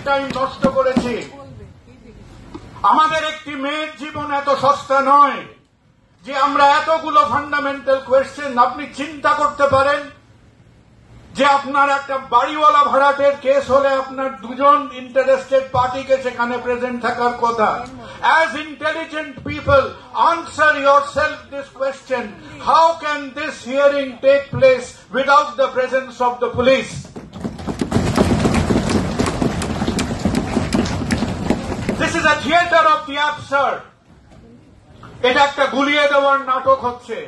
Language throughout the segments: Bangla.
টাইম নষ্ট করেছি। আমাদের একটি মেয়ের জীবন এত সস্তা নয় যে আমরা এতগুলো ফান্ডামেন্টাল কোয়েশ্চেন। আপনি চিন্তা করতে পারেন যে আপনার একটা বাড়িওয়ালা ভাড়াটের কেস হলে আপনার দুজন ইন্টারেস্টেড পার্টিকে সেখানে প্রেজেন্ট থাকার কথা। As intelligent people, answer yourself this question: how can this hearing take place without the presence of the police? This is a theater of the absurd. এটা একটা গুলিয়ে দেওয়ার নাটক হচ্ছে।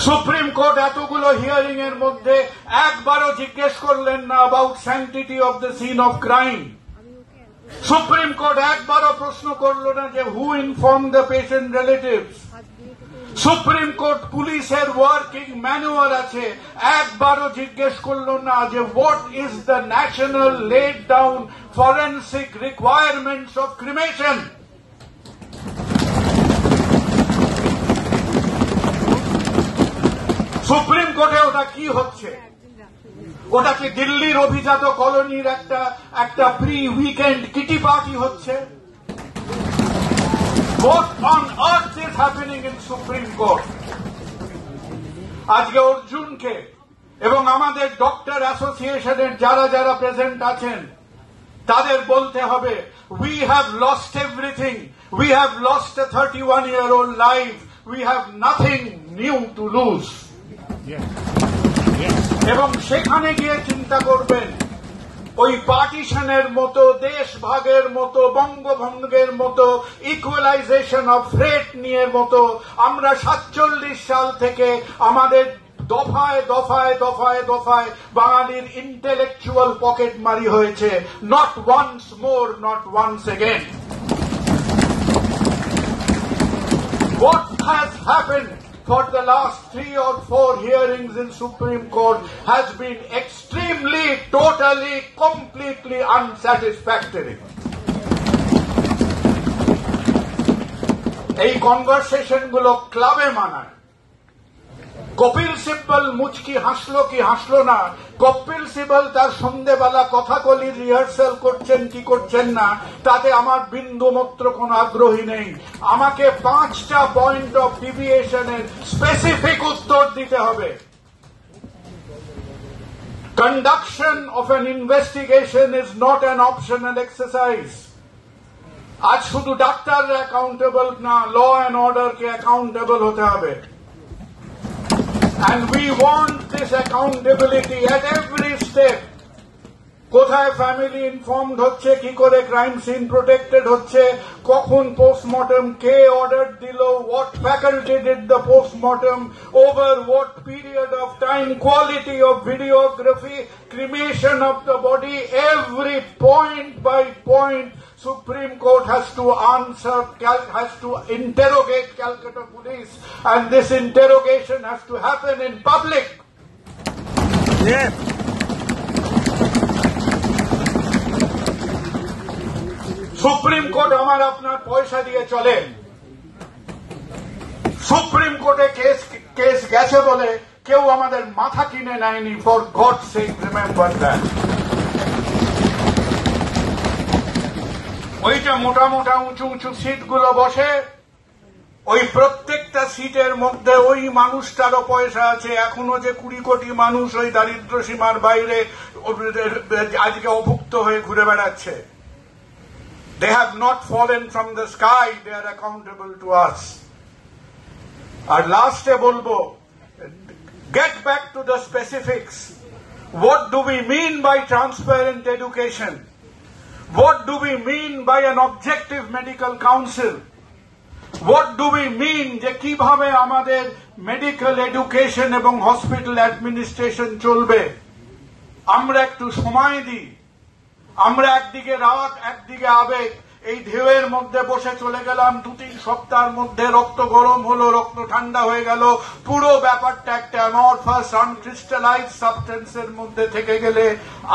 সুপ্রিম কোর্ট এতগুলো হিয়ারিং এর মধ্যে একবারও জিজ্ঞেস করলেন না about sanctity of the scene of crime. Supreme court একবারও প্রশ্ন করল না যে who inform the patient relatives. Supreme court পুলিশের ওয়ার্কিং ম্যানুয়াল আছে, একবারও জিজ্ঞেস করল না যে what is the national laid down forensic requirements of cremation. Supreme কোর্টে ওটা কি হচ্ছে? ওটা কি দিল্লির অভিজাত কলোনির একটা প্রি উইকেন্ড কিটি পার্টি হচ্ছে? What on earth is happening in Supreme Court? আজকে অর্জুনকে এবং আমাদের ডক্টর অ্যাসোসিয়েশনের যারা যারা প্রেজেন্ট আছেন তাদের বলতে হবে, we have lost everything. We have lost a 31-year-old life. We have nothing new to lose. এবং সেখানে গিয়ে চিন্তা করবেন ওই পার্টিশনের মতো, দেশ ভাগের মতো, বঙ্গভঙ্গের মতো, ইকুয়ালাইজেশন অফ রেট নিয়ে মতো আমরা 47 সাল থেকে আমাদের দফায় দফায় দফায় দফায় বাঙালির ইন্টেলেকচুয়াল পকেট মারি হয়েছে। Not once more, not once again. What has happened for the last 3 or 4 hearings in Supreme Court has been extremely, totally, completely unsatisfactory. এই কনভারসেশন গুলো ক্লাবে মানায়। কপিল সিব্বল মুচকি হাসলো কি হাসলো না, কপিল সিব্বল তার সন্ধ্যেবেলা কথাকলির রিহার্সাল করছেন কি করছেন না, তাতে আমার বিন্দু মাত্র কোনো আগ্রহী নেই। আমাকে 5টা পয়েন্ট অফ ডিভিয়েশনের স্পেসিফিক উত্তর দিতে হবে। Conduction of an investigation is not an optional exercise. আজ শুধু ডাক্তাররা অ্যাকাউন্টেবল না, ল অ্যান্ড অর্ডারকে অ্যাকাউন্টেবল হতে হবে। And we want this accountability at every step. কোথায় ফ্যামিলি ইনফর্মড হচ্ছে, কি করে ক্রাইম সিন প্রোটেক্টেড হচ্ছে, কখন পোস্টমর্টম, কে অর্ডার দিল, what faculty did the postmortem, over what period of time, quality of videography, cremation of the body, every point by point Supreme Court has to answer, has to interrogate Calcutta Police, and this interrogation has to happen in public. Yes. Supreme court আমার আপনার পয়সা দিয়ে চলে। সুপ্রিম কোর্টে কেস গেছে বলে কেউ আমাদের মাথা কিনে নেয়নি। For gods sec remember that. ওইটা মোটা মোটা উঁচু উঁচু সিটগুলো বসে, ওই প্রত্যেকটা সিটের মধ্যে ওই মানুষটারও পয়সা আছে। এখনো যে 20 কোটি মানুষ ওই দারিদ্র সীমার বাইরে আজকে অভুক্ত হয়ে ঘুরে বেড়াচ্ছে। They have not fallen from the sky. They are accountable to us. আর লাস্টে বলবো, get back to the specifics. What do we mean by transparent education? What do we mean by an objective medical council? What do we mean যে কিভাবে আমাদের মেডিকেল এডুকেশন এবং হসপিটাল অ্যাডমিনিস্ট্রেশন চলবে? আমরা একটু সময় দিই। আমরা একদিকে রাগ, একদিকে আবেগ, এই ঢেউয়ের মধ্যে বসে চলে গেলাম। 2-3 সপ্তাহের মধ্যে রক্ত গরম হলো, রক্ত ঠান্ডা হয়ে গেল। পুরো ব্যাপারটা একটা অ্যামরফাস আনক্রিস্টালাইজ সাবস্টেন্সের মধ্যে থেকে গেলে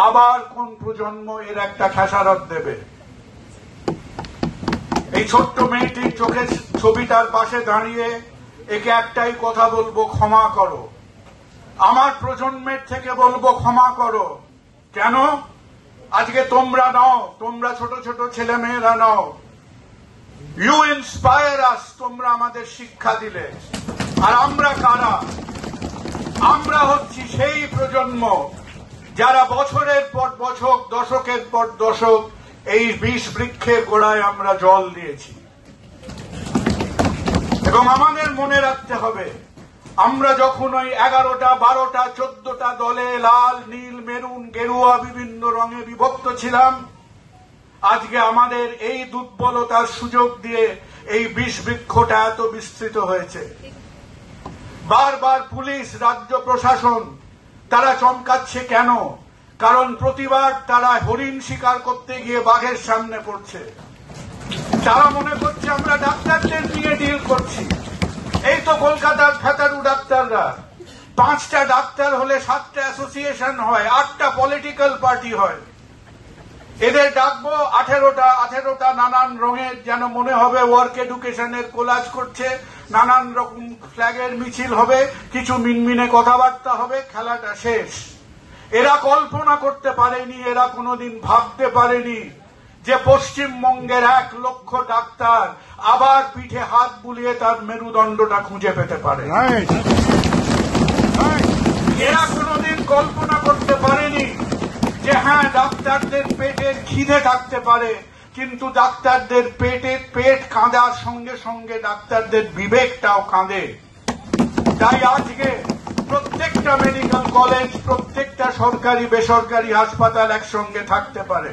আবার কোন প্রজন্ম এর একটা খেসারত দেবে? এই ছোট্ট মেয়েটির চোখের ছবিটার পাশে দাঁড়িয়ে একে একটাই কথা বলবো, ক্ষমা করো। আমার প্রজন্মের থেকে বলবো ক্ষমা করো। কেন? আজকে তোমরা নও, তোমরা ছোট ছোট ছেলে মেয়েরা নও, ইউ ইন্সপায়ার আস, তোমরা আমাদের শিক্ষা দিলে। আর আমরা কারা? আমরা হচ্ছি সেই প্রজন্ম যারা বছরের পর বছর, দশকের পর দশক এই বিষ বৃক্ষের গোড়ায় আমরা জল দিয়েছি। এবং আমাদের মনে রাখতে হবে, আমরা যখন ওই 11টা 12টা 14টা দলে লাল নীল মেরুন গেরুয়া বিভিন্ন রঙে বিভক্ত ছিলাম, আজকে আমাদের এই দুর্বলতার সুযোগ দিয়ে এই বিষ বৃক্ষটা এত বিস্তৃত হয়েছে। বারবার পুলিশ, রাজ্য প্রশাসন তারা চমকাচ্ছে কেন? কারণ প্রতিবার তারা হরিণ শিকার করতে গিয়ে বাঘের সামনে পড়ছে। তারা মনে করছে আমরা ডাক্তারদের নিয়ে ডিল করছি। এই তো কলকাতার ফেতারু ডাক্তাররা, 5টা ডাক্তার হলে 7টা অ্যাসোসিয়েশন হয়, 8টা পলিটিক্যাল পার্টি হয়। এদের ডাকবো 18টা নানান রঙের, যেন মনে হবে ওয়ার্ক এডুকেশনের কোলাজ করছে, নানান রকম ফ্ল্যাগের মিছিল হবে, কিছু মিনমিনে কথাবার্তা হবে, খেলাটা শেষ। এরা কল্পনা করতে পারেনি, এরা কোনোদিন ভাবতে পারেনি যে পশ্চিমবঙ্গের 1 লক্ষ ডাক্তার আবার পিঠে হাত বুলিয়ে তার মেরুদণ্ডটা খুঁজে পেতে পারে। এরা কোনোদিন কল্পনা করতে পারেনি যে হ্যাঁ, ডাক্তারদের পেটের খিদে থাকতে পারে, কিন্তু ডাক্তারদের পেট কাঁদার সঙ্গে সঙ্গে ডাক্তারদের বিবেকটাও কাঁদে। তাই আজকে প্রত্যেকটা মেডিকেল কলেজ, প্রত্যেকটা সরকারি বেসরকারি হাসপাতাল একসঙ্গে থাকতে পারে।